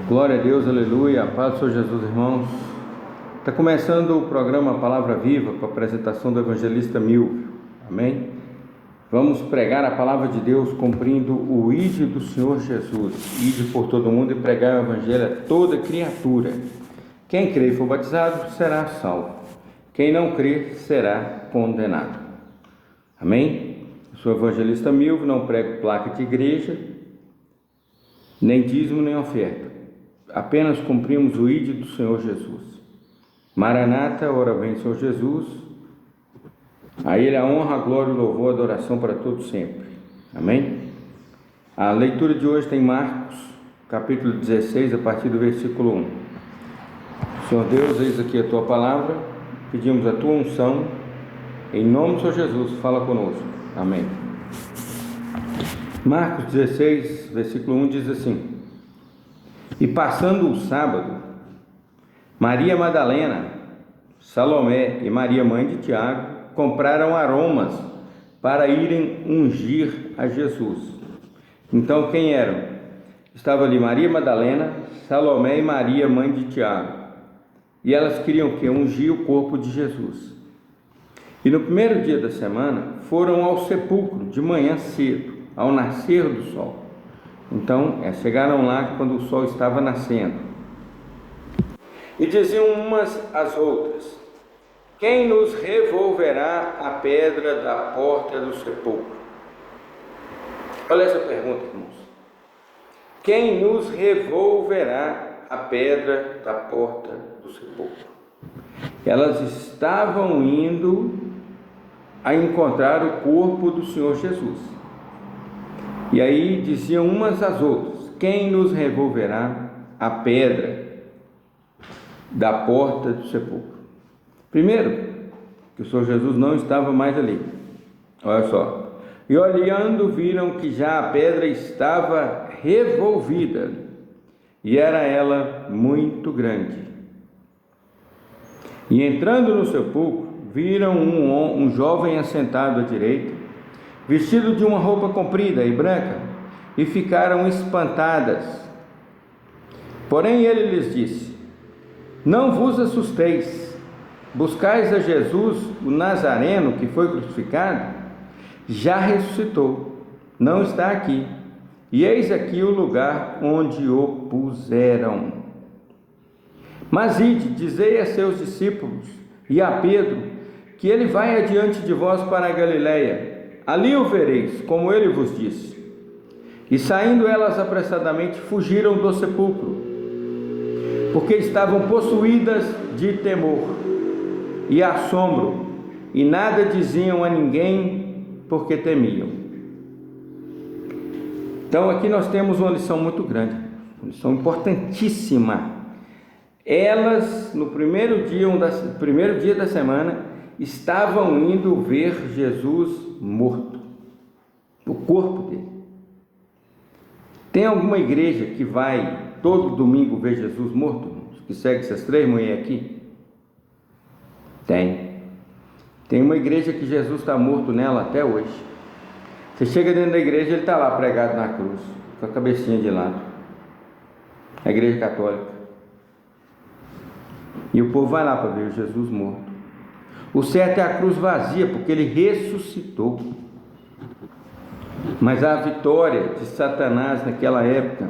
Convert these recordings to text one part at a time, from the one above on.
Glória a Deus, aleluia, a paz do Senhor Jesus, irmãos. Está começando o programa Palavra Viva, com a apresentação do evangelista Milvio, amém? Vamos pregar a palavra de Deus cumprindo o ide do Senhor Jesus, ide por todo mundo e pregar o evangelho a toda criatura. Quem crer e for batizado será salvo, quem não crer será condenado, amém? Eu sou o evangelista Milvio, não prego placa de igreja, nem dízimo nem oferta. Apenas cumprimos o ide do Senhor Jesus. Maranata, ora vem Senhor Jesus. A Ele a honra, a glória, o louvor, a adoração para todos sempre. Amém? A leitura de hoje tem Marcos, capítulo 16, a partir do versículo 1. Senhor Deus, eis aqui a Tua palavra, pedimos a Tua unção, em nome do Senhor Jesus, fala conosco. Amém. Marcos 16, versículo 1 diz assim: E passando o sábado, Maria Madalena, Salomé e Maria mãe de Tiago compraram aromas para irem ungir a Jesus. Então quem eram? Estava ali Maria Madalena, Salomé e Maria mãe de Tiago. E elas queriam que ungir o corpo de Jesus. E no primeiro dia da semana foram ao sepulcro de manhã cedo, ao nascer do sol. Então, chegaram lá quando o sol estava nascendo. E diziam umas às outras: Quem nos revolverá a pedra da porta do sepulcro? Olha essa pergunta, irmãos. Quem nos revolverá a pedra da porta do sepulcro? Elas estavam indo a encontrar o corpo do Senhor Jesus. E aí diziam umas às outras: Quem nos revolverá a pedra da porta do sepulcro? Primeiro, que o Senhor Jesus não estava mais ali. Olha só. E olhando, viram que já a pedra estava revolvida, e era ela muito grande. E entrando no sepulcro, viram um jovem assentado à direita, vestido de uma roupa comprida e branca, e ficaram espantadas. Porém ele lhes disse: Não vos assusteis, buscais a Jesus, o Nazareno, que foi crucificado, já ressuscitou, não está aqui, e eis aqui o lugar onde o puseram. Mas ide, dizei a seus discípulos e a Pedro, que ele vai adiante de vós para a Galileia. Ali o vereis, como ele vos disse. E saindo elas apressadamente, fugiram do sepulcro, porque estavam possuídas de temor e assombro, e nada diziam a ninguém, porque temiam. Então aqui nós temos uma lição muito grande, uma lição importantíssima. Elas, no primeiro dia da semana, estavam indo ver Jesus morto, o corpo dele. Tem alguma igreja que vai todo domingo ver Jesus morto, irmãos? Que segue essas três mulheres aqui? Tem uma igreja que Jesus está morto nela até hoje. Você chega dentro da igreja, ele está lá pregado na cruz, com a cabecinha de lado. A igreja católica. E o povo vai lá para ver Jesus morto. O certo é a cruz vazia, porque ele ressuscitou. Mas a vitória de Satanás naquela época,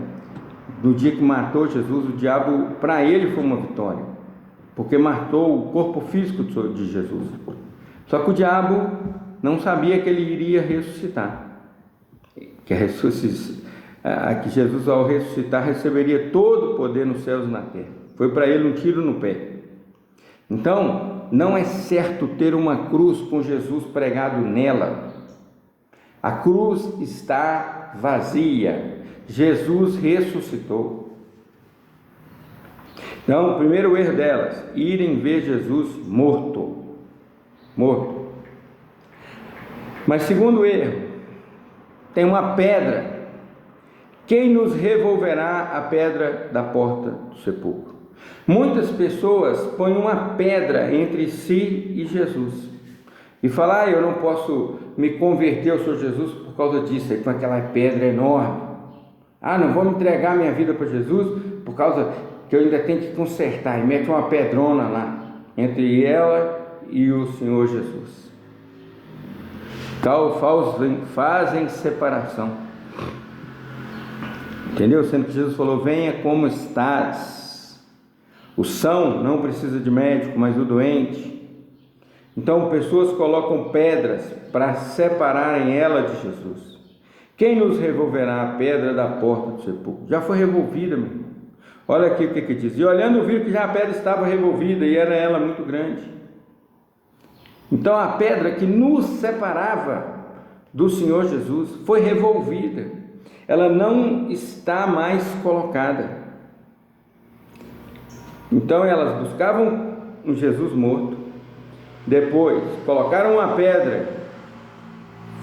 no dia que matou Jesus, o diabo, para ele foi uma vitória, porque matou o corpo físico de Jesus. Só que o diabo não sabia que ele iria ressuscitar, que Jesus, ao ressuscitar, receberia todo o poder nos céus e na terra. Foi para ele um tiro no pé. Então, não é certo ter uma cruz com Jesus pregado nela. A cruz está vazia. Jesus ressuscitou. Então, o primeiro erro delas: irem ver Jesus morto. Mas segundo erro, tem uma pedra. Quem nos revolverá a pedra da porta do sepulcro? Muitas pessoas põem uma pedra entre si e Jesus e falam: eu não posso me converter ao Senhor Jesus por causa disso, aí com aquela pedra enorme. Não vou me entregar minha vida para Jesus por causa que eu ainda tenho que consertar, e mete uma pedrona lá, entre ela e o Senhor Jesus. Fazem separação. Entendeu? Sendo que Jesus falou: venha como estás. O são não precisa de médico, mas o doente. Então pessoas colocam pedras para separarem ela de Jesus. Quem nos revolverá a pedra da porta do sepulcro? Já foi revolvida, meu irmão. Olha aqui o que diz: e olhando viram que já a pedra estava revolvida, e era ela muito grande. Então a pedra que nos separava do Senhor Jesus foi revolvida. Ela não está mais colocada. Então elas buscavam um Jesus morto. Depois colocaram uma pedra.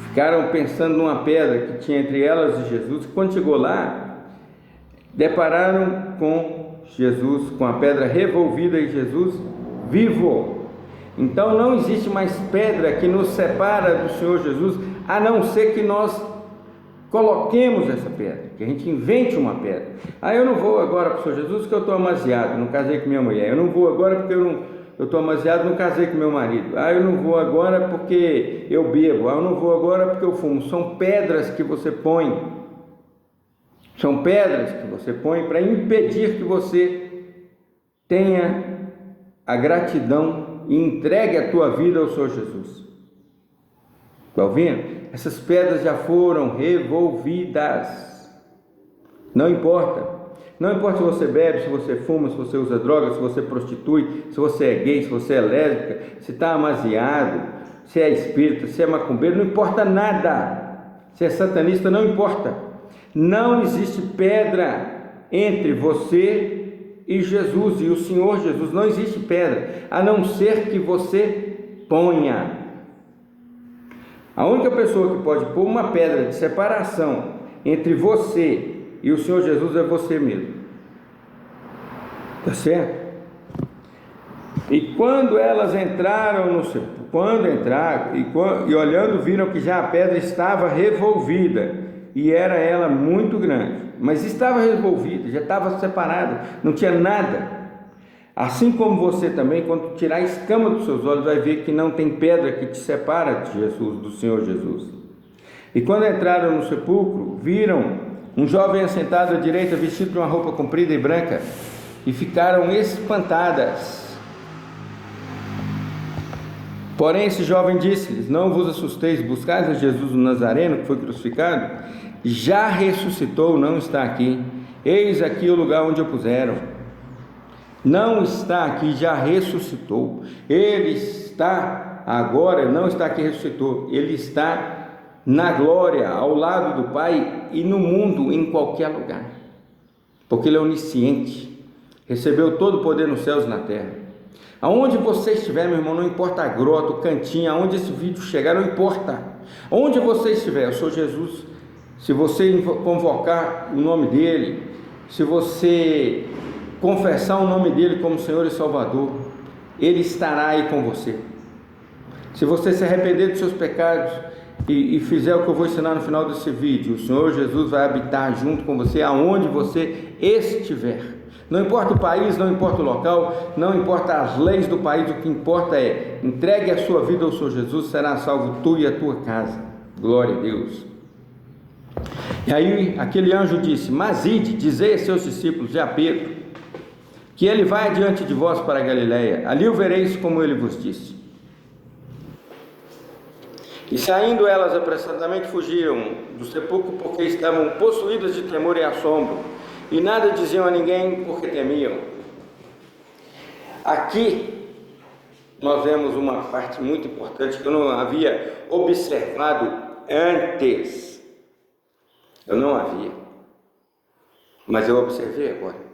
Ficaram pensando numa pedra que tinha entre elas e Jesus. Quando chegou lá, depararam com Jesus, com a pedra revolvida, e Jesus vivo. Então não existe mais pedra que nos separa do Senhor Jesus, a não ser que nós coloquemos essa pedra, que a gente invente uma pedra. Eu não vou agora para o Senhor Jesus porque eu estou amasiado, não casei com minha mulher. Eu não vou agora porque eu estou amasiado, não casei com meu marido. Eu não vou agora porque eu bebo. Eu não vou agora porque eu fumo. São pedras que você põe. São pedras que você põe para impedir que você tenha a gratidão e entregue a tua vida ao Senhor Jesus. Está ouvindo? Essas pedras já foram revolvidas. Não importa. Não importa se você bebe, se você fuma, se você usa droga, se você prostitui, se você é gay, se você é lésbica, se está amasiado, se é espírita, se é macumbeiro, não importa nada. Se é satanista, não importa. Não existe pedra entre você e Jesus e o Senhor Jesus. Não existe pedra, a não ser que você ponha. A única pessoa que pode pôr uma pedra de separação entre você e o Senhor Jesus é você mesmo. Tá certo? E quando elas entraram no sepulcro, e olhando viram que já a pedra estava revolvida, e era ela muito grande, mas estava revolvida, já estava separada, não tinha nada. Assim como você também, quando tirar a escama dos seus olhos, vai ver que não tem pedra que te separa de Jesus, do Senhor Jesus. E quando entraram no sepulcro, viram um jovem assentado à direita, vestido de uma roupa comprida e branca, e ficaram espantadas. Porém esse jovem disse-lhes: não vos assusteis, buscais a Jesus o Nazareno, que foi crucificado, já ressuscitou, não está aqui. Eis aqui o lugar onde o puseram. Não está aqui, já ressuscitou. Ele está agora, não está aqui, ressuscitou. Ele está na glória, ao lado do Pai e no mundo, em qualquer lugar. Porque Ele é onisciente. Recebeu todo o poder nos céus e na terra. Aonde você estiver, meu irmão, não importa a grota, o cantinho, aonde esse vídeo chegar, não importa. Onde você estiver, eu sou Jesus. Se você convocar o nome dEle, se você confessar o nome dEle como Senhor e Salvador, Ele estará aí com você. Se você se arrepender dos seus pecados e fizer o que eu vou ensinar no final desse vídeo, o Senhor Jesus vai habitar junto com você aonde você estiver. Não importa o país, não importa o local, não importa as leis do país, o que importa é: entregue a sua vida ao Senhor Jesus, será salvo tu e a tua casa. Glória a Deus. E aí aquele anjo disse: mas ide, dizei a seus discípulos e a Pedro que ele vai adiante de vós para a Galileia, ali o vereis como ele vos disse. E saindo elas apressadamente fugiram do sepulcro, porque estavam possuídas de temor e assombro, e nada diziam a ninguém, porque temiam. Aqui nós vemos uma parte muito importante que eu não havia observado antes. Eu não havia, mas eu observei agora.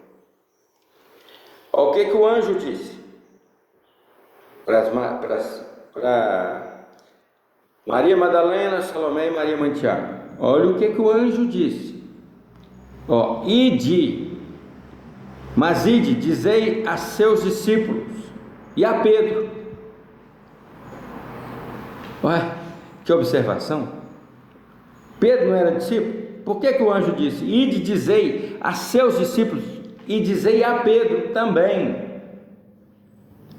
O que o anjo disse para Maria Madalena, Salomé e Maria Mãe de Tiago? Olha o que o anjo disse. Ide, mas ide, dizei a seus discípulos e a Pedro. Olha, que observação. Pedro não era discípulo? Por que o anjo disse: ide, dizei a seus discípulos? e dizei a Pedro também,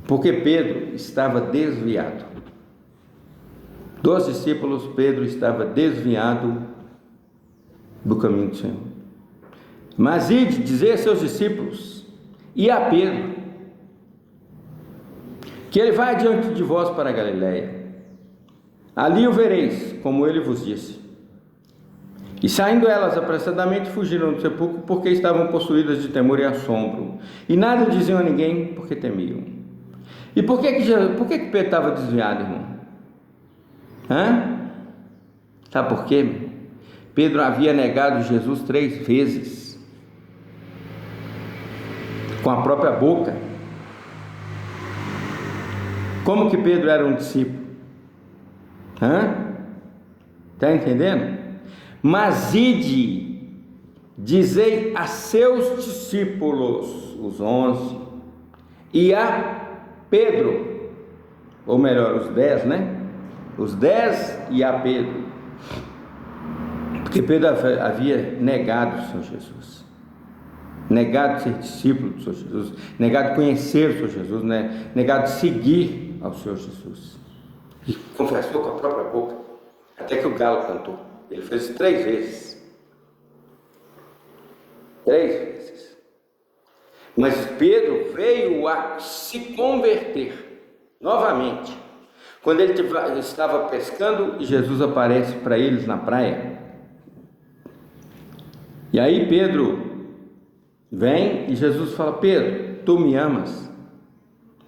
porque Pedro estava desviado. Dos discípulos, Pedro estava desviado do caminho do Senhor. Mas ide dizer a seus discípulos e a Pedro que ele vai adiante de vós para a Galiléia. Ali o vereis, como ele vos disse. E saindo elas apressadamente fugiram do sepulcro, porque estavam possuídas de temor e assombro, e nada diziam a ninguém, porque temiam. E por que Pedro estava desviado, irmão? Sabe por quê? Pedro havia negado Jesus 3 vezes, com a própria boca. Como que Pedro era um discípulo? Está entendendo? Mas ide, dizei a seus discípulos, os 11, e a Pedro, ou melhor, os 10, né? Os 10 e a Pedro, porque Pedro havia negado o Senhor Jesus, negado ser discípulo do Senhor Jesus, negado conhecer o Senhor Jesus, né? Negado seguir ao Senhor Jesus, e confessou com a própria boca, até que o galo cantou. Ele fez isso 3 vezes. 3 vezes. Mas Pedro veio a se converter novamente, quando ele estava pescando e Jesus aparece para eles na praia. E aí Pedro vem e Jesus fala: Pedro, tu me amas?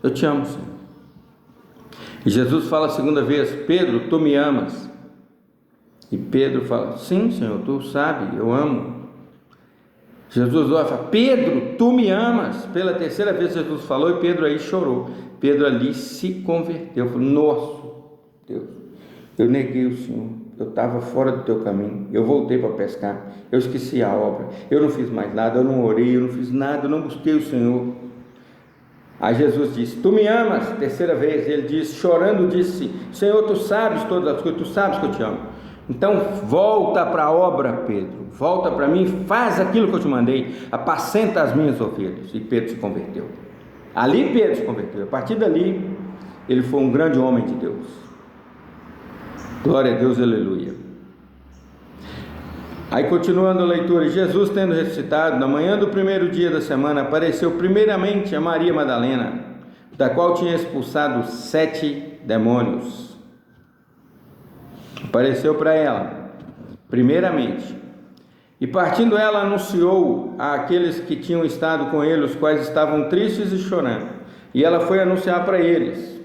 Eu te amo, Senhor. E Jesus fala a segunda vez: Pedro, tu me amas? E Pedro fala: sim, Senhor, tu sabe, eu amo. Jesus olha e fala: Pedro, tu me amas? Pela terceira vez Jesus falou e Pedro aí chorou. Pedro ali se converteu, falou: nossa, Deus, eu neguei o Senhor, eu estava fora do teu caminho, eu voltei para pescar, eu esqueci a obra, eu não fiz mais nada, eu não orei, eu não fiz nada, eu não busquei o Senhor. Aí Jesus disse: tu me amas? Terceira vez, ele disse, chorando, disse: Senhor, tu sabes todas as coisas, tu sabes que eu te amo. Então volta para a obra, Pedro, volta para mim, faz aquilo que eu te mandei, apacenta as minhas ovelhas. E Pedro se converteu. Ali Pedro se converteu. A partir dali ele foi um grande homem de Deus. Glória a Deus, aleluia. Aí continuando a leitura: Jesus, tendo ressuscitado, na manhã do primeiro dia da semana, apareceu primeiramente a Maria Madalena, da qual tinha expulsado 7 demônios. Apareceu para ela primeiramente, e partindo ela anunciou àqueles que tinham estado com ele, os quais estavam tristes e chorando, e ela foi anunciar para eles.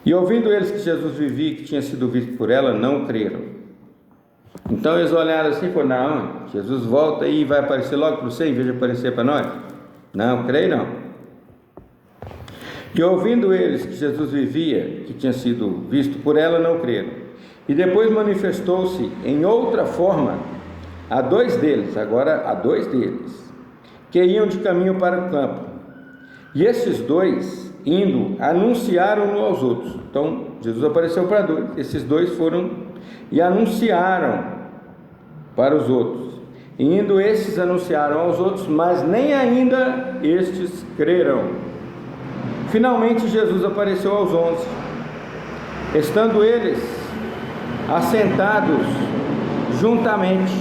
E ouvindo eles que Jesus vivia e que tinha sido visto por ela, não creram. Então eles olharam assim e falaram: não, Jesus volta e vai aparecer logo para você em vez de aparecer para nós? Não, creio não. E ouvindo eles que Jesus vivia, que tinha sido visto por ela, não creram. E depois manifestou-se em outra forma a 2 deles, agora a 2 deles, que iam de caminho para o campo. E esses 2, indo, anunciaram-no aos outros. Então Jesus apareceu para 2, esses 2 foram e anunciaram para os outros. E indo esses anunciaram aos outros, mas nem ainda estes creram. Finalmente Jesus apareceu aos 11, estando eles assentados juntamente.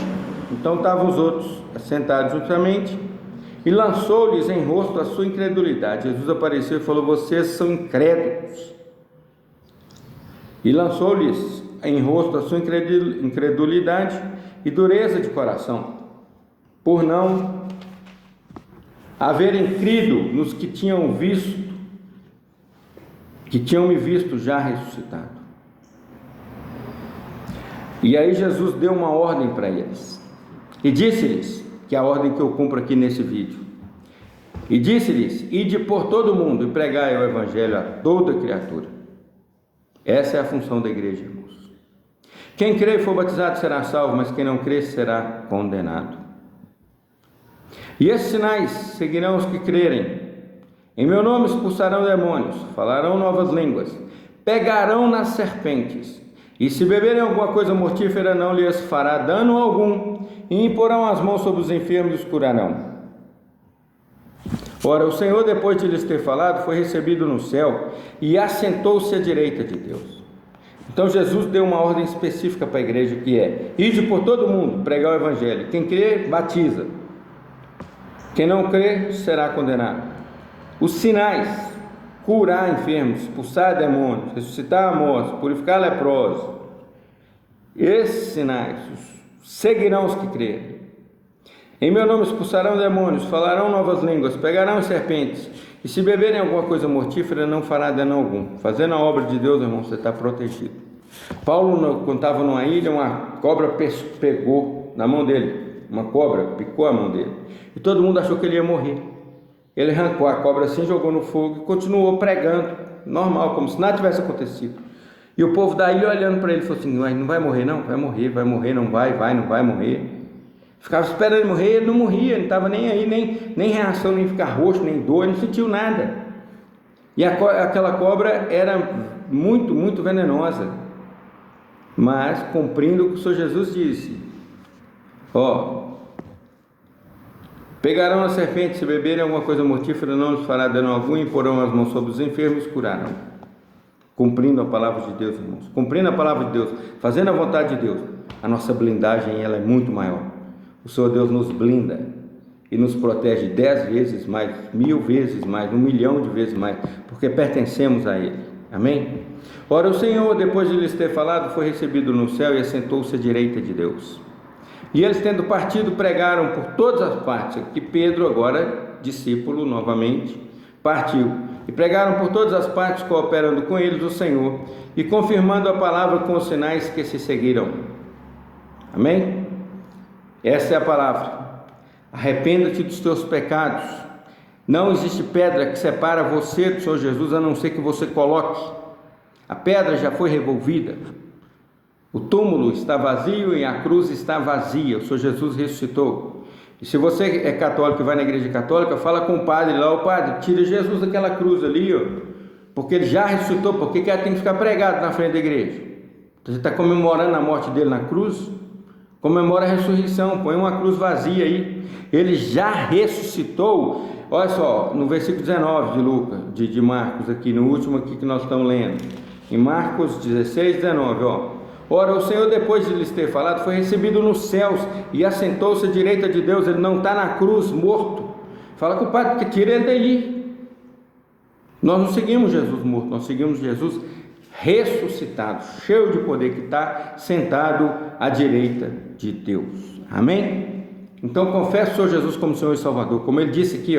Então estavam os outros assentados juntamente, e lançou-lhes em rosto a sua incredulidade. Jesus apareceu e falou: vocês são incrédulos. E lançou-lhes em rosto a sua incredulidade e dureza de coração, por não haverem crido nos que tinham me visto já ressuscitado. E aí Jesus deu uma ordem para eles, e disse-lhes, que é a ordem que eu cumpro aqui nesse vídeo, e disse-lhes: ide por todo o mundo e pregai o evangelho a toda criatura. Essa é a função da igreja, irmãos. Quem crê e for batizado será salvo, mas quem não crê será condenado. E esses sinais seguirão os que crerem. Em meu nome expulsarão demônios, falarão novas línguas, pegarão nas serpentes, e se beberem alguma coisa mortífera não lhes fará dano algum, e imporão as mãos sobre os enfermos e os curarão. Ora, o Senhor, depois de lhes ter falado, foi recebido no céu e assentou-se à direita de Deus. Então Jesus deu uma ordem específica para a igreja, que é: ide por todo mundo, pregar o evangelho. Quem crê, batiza. Quem não crê, será condenado. Os sinais: curar enfermos, expulsar demônios, ressuscitar mortos, purificar leprosos. Esses sinais seguirão os que crerem. Em meu nome expulsarão demônios, falarão novas línguas, pegarão serpentes, e se beberem alguma coisa mortífera, não fará dano algum. Fazendo a obra de Deus, irmão, você está protegido. Paulo, quando estava numa ilha, uma cobra pegou na mão dele, uma cobra picou a mão dele, e todo mundo achou que ele ia morrer. Ele arrancou a cobra assim, jogou no fogo e continuou pregando, normal, como se nada tivesse acontecido. E o povo da ilha olhando para ele, falou assim: não vai morrer não? Vai morrer, não vai morrer. Ficava esperando ele morrer, ele não morria, não estava nem aí, nem reação, nem ficar roxo, nem dor, não sentiu nada. E aquela cobra era muito, muito venenosa, mas cumprindo o que o Senhor Jesus disse: pegarão a serpente, se beberem alguma coisa mortífera, não lhes fará dano algum, e porão as mãos sobre os enfermos e curarão. Cumprindo a palavra de Deus, irmãos, cumprindo a palavra de Deus, fazendo a vontade de Deus, a nossa blindagem ela é muito maior. O Senhor Deus nos blinda e nos protege 10 vezes mais, 1000 vezes mais, 1 milhão de vezes mais, porque pertencemos a Ele. Amém? Ora, o Senhor, depois de lhes ter falado, foi recebido no céu e assentou-se à direita de Deus. E eles, tendo partido, pregaram por todas as partes. Que Pedro, agora discípulo novamente, partiu. E pregaram por todas as partes, cooperando com eles o Senhor e confirmando a palavra com os sinais que se seguiram. Amém? Essa é a palavra. Arrependa-te dos teus pecados. Não existe pedra que separa você do Senhor Jesus, a não ser que você coloque. A pedra já foi revolvida. O túmulo está vazio e a cruz está vazia. O Senhor Jesus ressuscitou. E se você é católico e vai na igreja católica, fala com o padre lá: o padre, tira Jesus daquela cruz ali, porque ele já ressuscitou. Por que ela tem que ficar pregado na frente da igreja? Você está comemorando a morte dele na cruz? Comemora a ressurreição, põe uma cruz vazia aí. Ele já ressuscitou. Olha só, no versículo 19 de Lucas, de Marcos, aqui no último aqui que nós estamos lendo, em Marcos 16, 19, ora, o Senhor, depois de lhes ter falado, foi recebido nos céus e assentou-se à direita de Deus. Ele não está na cruz morto. Fala com o padre que tira ele daí. Nós não seguimos Jesus morto, nós seguimos Jesus ressuscitado, cheio de poder, que está sentado à direita de Deus. Amém? Então confesse o Senhor Jesus como Senhor e Salvador. Como ele disse aqui,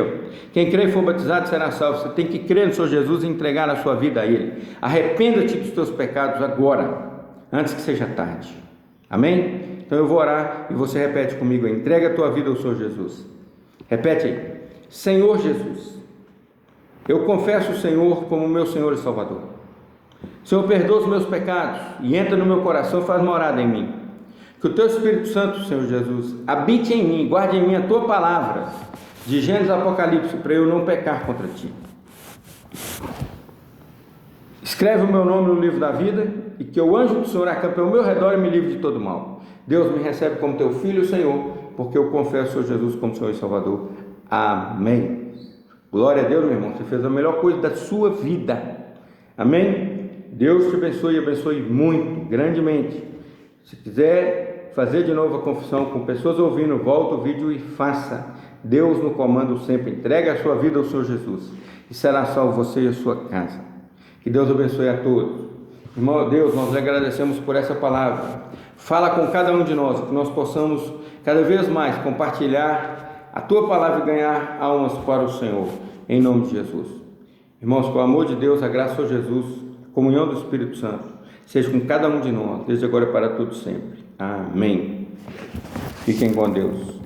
quem crê e for batizado será salvo. Você tem que crer no Senhor Jesus e entregar a sua vida a Ele. Arrependa-te dos teus pecados agora, antes que seja tarde. Amém? Então eu vou orar e você repete comigo: entrega a tua vida ao Senhor Jesus. Repete aí: Senhor Jesus, eu confesso o Senhor como meu Senhor e Salvador. Senhor, perdoa os meus pecados e entra no meu coração e faz morada em mim. Que o teu Espírito Santo, Senhor Jesus, habite em mim, guarde em mim a tua palavra, de Gênesis a Apocalipse, para eu não pecar contra ti. Escreve o meu nome no livro da vida e que o anjo do Senhor acampe ao meu redor e me livre de todo mal. Deus me recebe como teu filho, Senhor, porque eu confesso o Senhor Jesus como Senhor e Salvador. Amém. Glória a Deus, meu irmão, você fez a melhor coisa da sua vida. Amém? Deus te abençoe e abençoe muito, grandemente. Se quiser fazer de novo a confissão com pessoas ouvindo, volta o vídeo e faça. Deus no comando sempre. Entregue a sua vida ao Senhor Jesus e será salvo você e a sua casa. Que Deus abençoe a todos. Irmão Deus, nós lhe agradecemos por essa palavra. Fala com cada um de nós, que nós possamos cada vez mais compartilhar a tua palavra e ganhar almas para o Senhor, em nome de Jesus. Irmãos, com o amor de Deus, a graça de Jesus, a comunhão do Espírito Santo, seja com cada um de nós, desde agora para todos sempre. Amém. Fiquem com Deus.